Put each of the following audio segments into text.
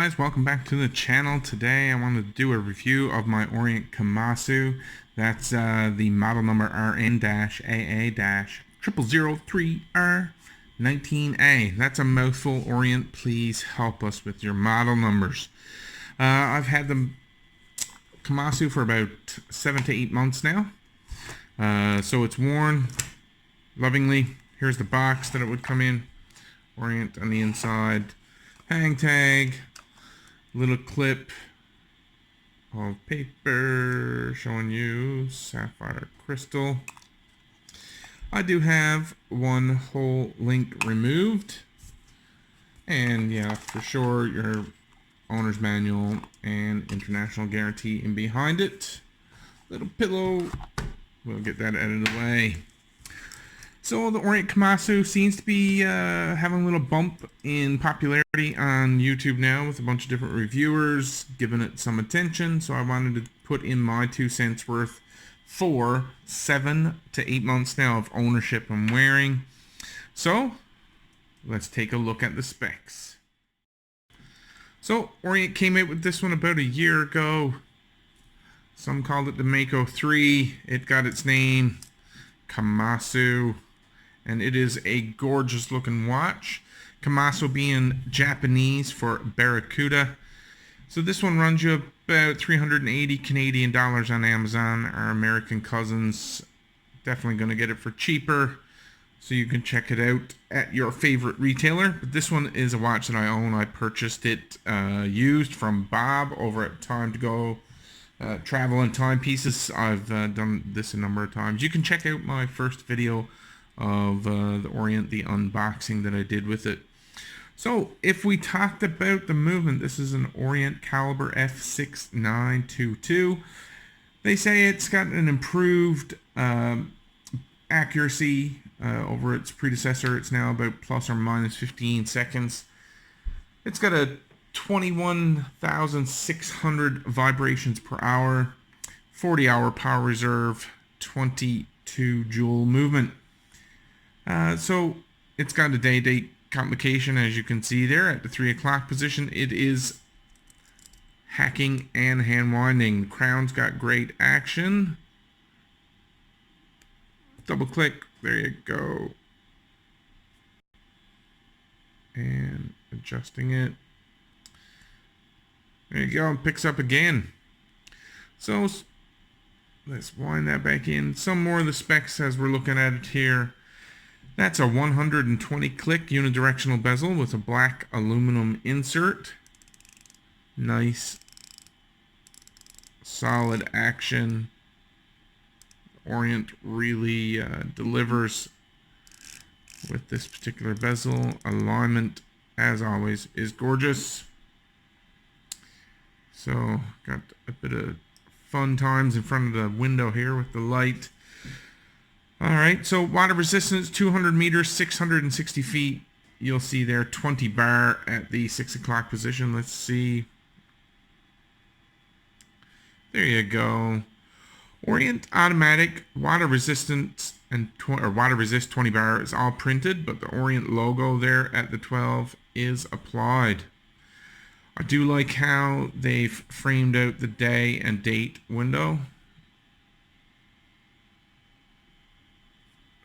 guys, welcome back to the channel. Today I wanted to do a review of my Orient Kamasu. That's the model number RN-AA-00003R19A. That's a mouthful. Orient, please help us with your model numbers. I've had the Kamasu for about 7 to 8 months now. So it's worn lovingly. Here's the box that it would come in. Orient on the inside. Hang tag, little clip of paper showing you sapphire crystal. I do have one whole link removed, and yeah, for sure your owner's manual and international guarantee in behind it. Little pillow, we'll get that out of the way. So the Orient Kamasu seems to be having a little bump in popularity on YouTube now with a bunch of different reviewers giving it some attention. So I wanted to put in my 2 cents worth for 7 to 8 months now of ownership and wearing. So let's take a look at the specs. So Orient came out with this one about a year ago. Some called it the Mako 3. It got its name, Kamasu. And it is a gorgeous looking watch. Kamasu being Japanese for Barracuda. So this one runs you about 380 Canadian dollars on Amazon. Our American cousins definitely going to get it for cheaper. So you can check it out at your favorite retailer. But this one is a watch that I own. I purchased it used from Bob over at Time to Go Travel and Timepieces. I've done this a number of times. You can check out my first video of the Orient, the unboxing that I did with it. So if we talked about the movement, this is an Orient caliber F6922. They say it's got an improved accuracy over its predecessor. It's now about plus or minus 15 seconds. It's got a 21,600 vibrations per hour, 40-hour power reserve, 22 joule movement. So it's got a day-date complication, as you can see there at the 3 o'clock position. It is hacking and hand winding. The crown's got great action. Double click, there you go. And adjusting it. There you go, it picks up again. So let's wind that back in. Some more of the specs as we're looking at it here. That's a 120 click unidirectional bezel with a black aluminum insert. Nice, solid action. Orient really delivers with this particular bezel. Alignment, as always, is gorgeous. So, got a bit of fun times in front of the window here with the light. Alright, so water resistance, 200 meters, 660 feet. You'll see there 20 bar at the 6 o'clock position. Let's see. There you go. Orient automatic, water resistance, and water resist 20 bar is all printed, but the Orient logo there at the 12 is applied. I do like how they've framed out the day and date window.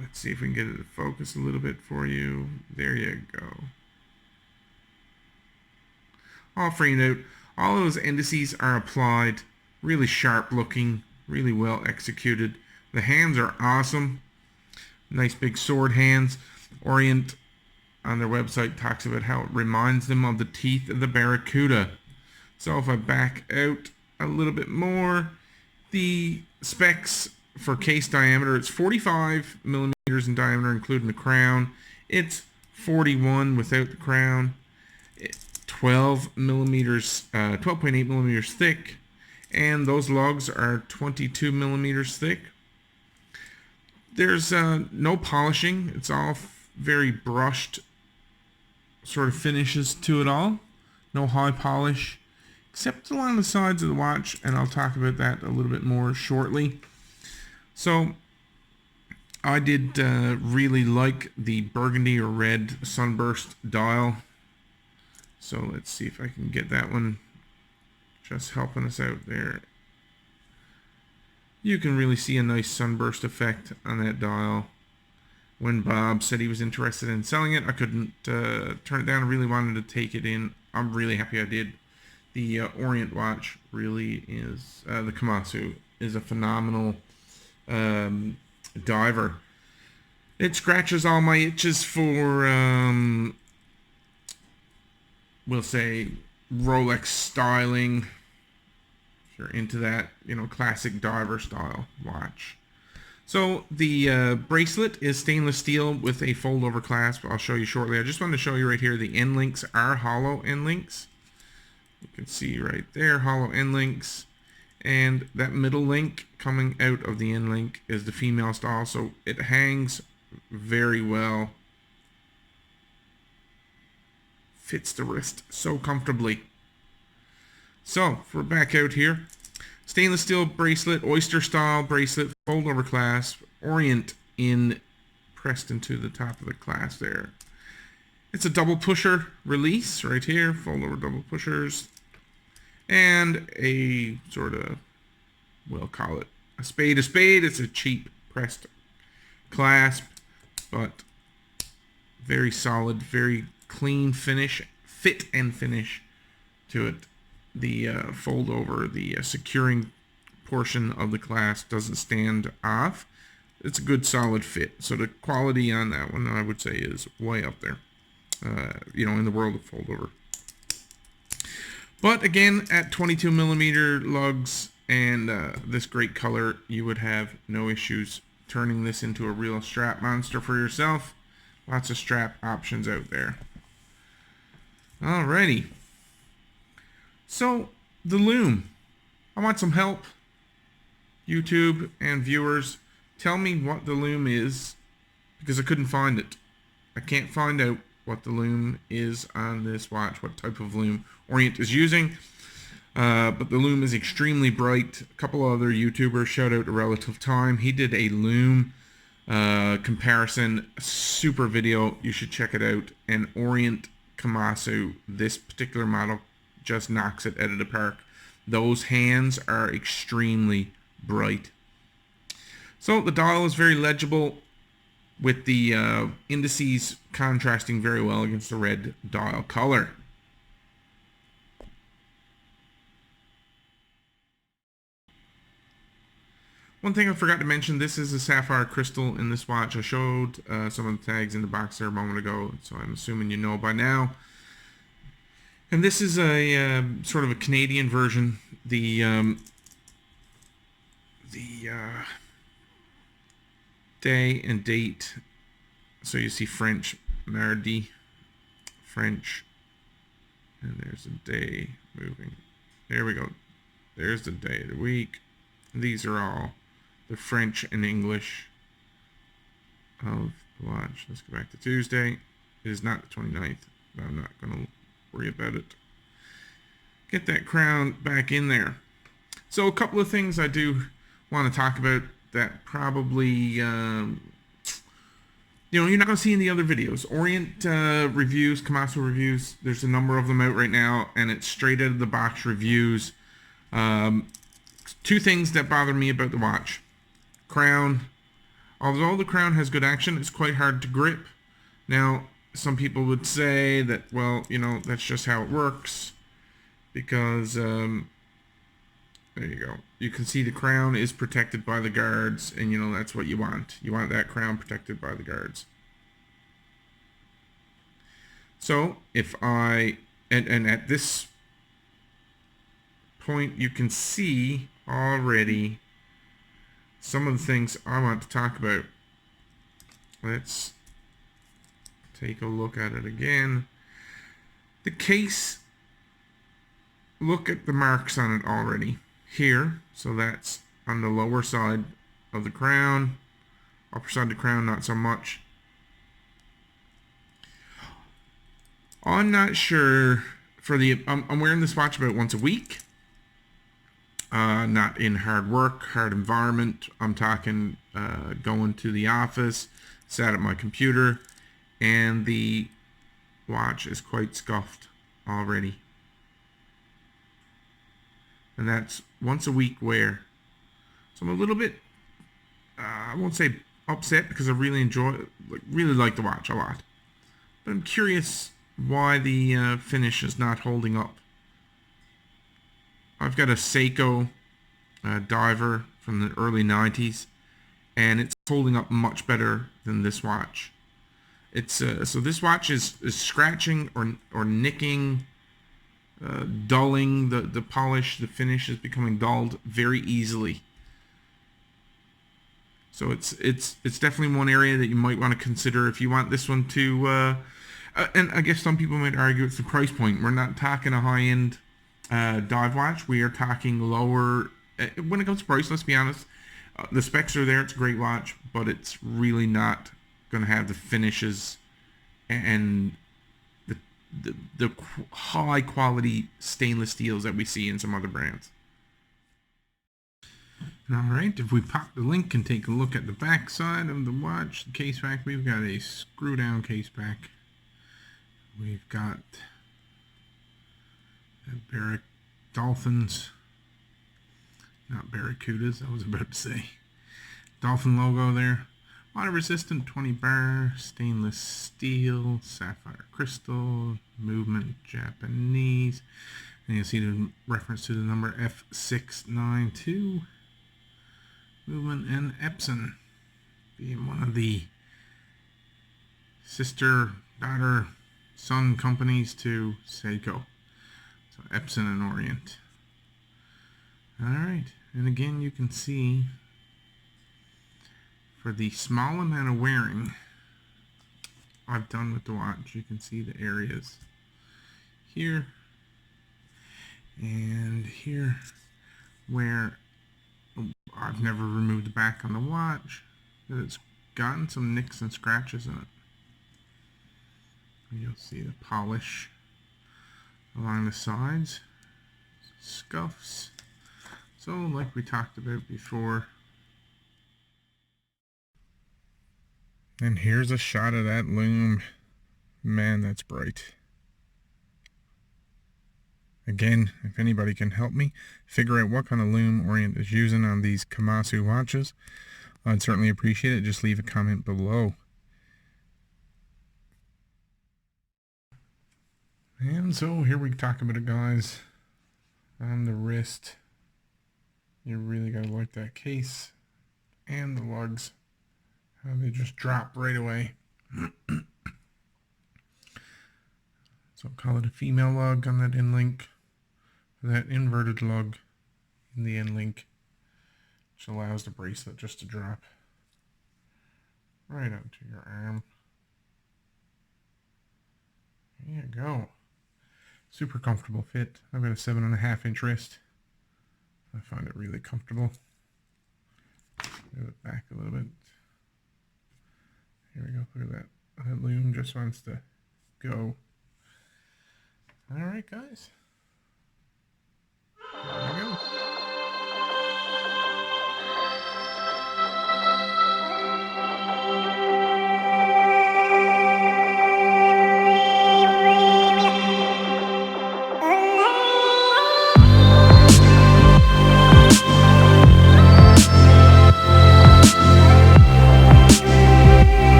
Let's see if we can get it to focus a little bit for you. There you go. All framed out. All those indices are applied. Really sharp looking. Really well executed. The hands are awesome. Nice big sword hands. Orient on their website talks about how it reminds them of the teeth of the Barracuda. So if I back out a little bit more, the specs for case diameter, it's 45 millimeters in diameter, including the crown. It's 41 without the crown. 12 millimeters, 12.8 millimeters thick, and those lugs are 22 millimeters thick. There's no polishing. It's all very brushed sort of finishes to it all. No high polish, except along the sides of the watch, and I'll talk about that a little bit more shortly. So I did really like the burgundy or red sunburst dial. So let's see if I can get that one just helping us out there. You can really see a nice sunburst effect on that dial. When Bob said he was interested in selling it, I couldn't turn it down. I really wanted to take it in. I'm really happy I did. The Orient watch really is, the Kamasu is a phenomenal diver. It scratches all my itches for, we'll say, Rolex styling. If you're into that, you know, classic diver style watch. So the bracelet is stainless steel with a fold over clasp. I'll show you shortly. I just wanted to show you right here, the end links are hollow end links. You can see right there, hollow end links. And that middle link coming out of the end link is the female style. So it hangs very well. Fits the wrist so comfortably. So, we're back out here. Stainless steel bracelet, oyster style bracelet, fold over clasp, Orient in pressed into the top of the clasp there. It's a double pusher release right here, fold over double pushers, and a sort of, we'll call it a spade. It's a cheap pressed clasp, but very solid, very clean finish, fit and finish to it. The fold over, the securing portion of the clasp doesn't stand off. It's a good solid fit. So the quality on that one, I would say, is way up there, you know, in the world of fold over. But again, at 22 millimeter lugs and this great color, you would have no issues turning this into a real strap monster for yourself. Lots of strap options out there. Alrighty. So, the Lume. I want some help. YouTube and viewers, tell me what the Lume is, because I couldn't find it. I can't find out what the Lume is on this watch, what type of Lume Orient is using. But the Lume is extremely bright. A couple other YouTubers, shout out to Relative Time. He did a Lume comparison, super video. You should check it out. And Orient Kamasu, this particular model, just knocks it out of the park. Those hands are extremely bright. So the dial is very legible with the indices contrasting very well against the red dial color. One thing I forgot to mention, this is a sapphire crystal in this watch. I showed some of the tags in the box there a moment ago, so I'm assuming you know by now. And this is a sort of a Canadian version. The day and date. So you see French, mardi, French, and there's a day moving. There we go. There's the day of the week. These are all the French and English of the watch. Let's go back to Tuesday. It is not the 29th, but I'm not going to worry about it. Get that crown back in there. So a couple of things I do want to talk about that probably, you know, you're not going to see in the other videos. Orient reviews, Kamasu reviews, there's a number of them out right now, and it's straight out of the box reviews. Two things that bother me about the watch. Crown. Although the crown has good action, it's quite hard to grip. Now, some people would say that, well, you know, that's just how it works. Because, there you go. You can see the crown is protected by the guards, and, you know, that's what you want. You want that crown protected by the guards. So, if I, and at this point, you can see already some of the things I want to talk about. Let's take a look at it again. The case, look at the marks on it already here. So that's on the lower side of the crown. Upper side of the crown, not so much. I'm not sure for the, I'm wearing this watch about once a week. Not in hard work, hard environment. I'm talking going to the office, sat at my computer, and the watch is quite scuffed already. And that's once a week wear. So I'm a little bit, I won't say upset, because I really really like the watch a lot. But I'm curious why the finish is not holding up. I've got a Seiko diver from the early 90s, and it's holding up much better than this watch. It's so this watch is scratching or nicking, dulling the polish. The finish is becoming dulled very easily. So it's definitely one area that you might want to consider if you want this one to. And I guess some people might argue it's the price point. We're not talking a high-end dive watch. We are talking lower. When it comes to price, let's be honest. The specs are there. It's a great watch, but it's really not going to have the finishes and the high quality stainless steels that we see in some other brands. Alright, if we pop the link and take a look at the back side of the watch, the Caseback, we've got a screw down Caseback. We've got Barrack Dolphins, not Barracudas, I was about to say. Dolphin logo there. Water resistant 20 bar, stainless steel, sapphire crystal, movement Japanese. And you'll see the reference to the number F692. Movement and Epson, being one of the sister, daughter, son companies to Seiko. So Epson and Orient. Alright, and again you can see for the small amount of wearing I've done with the watch, you can see the areas here and here where I've never removed the back on the watch, that it's gotten some nicks and scratches in it. And you'll see the polish along the sides, scuffs. So like we talked about before. And here's a shot of that lume. Man, that's bright. Again, if anybody can help me figure out what kind of lume Orient is using on these Kamasu watches, I'd certainly appreciate it. Just leave a comment below. And so here we talk about it, guys. On the wrist, you really gotta like that case and the lugs. How they just drop right away. So I'll call it a female lug on that end link. That inverted lug in the end link, which allows the bracelet just to drop right onto your arm. There you go. Super comfortable fit. I've got a 7.5 inch wrist. I find it really comfortable. Move it back a little bit. Here we go. Look at that. That lume just wants to go. Alright, guys.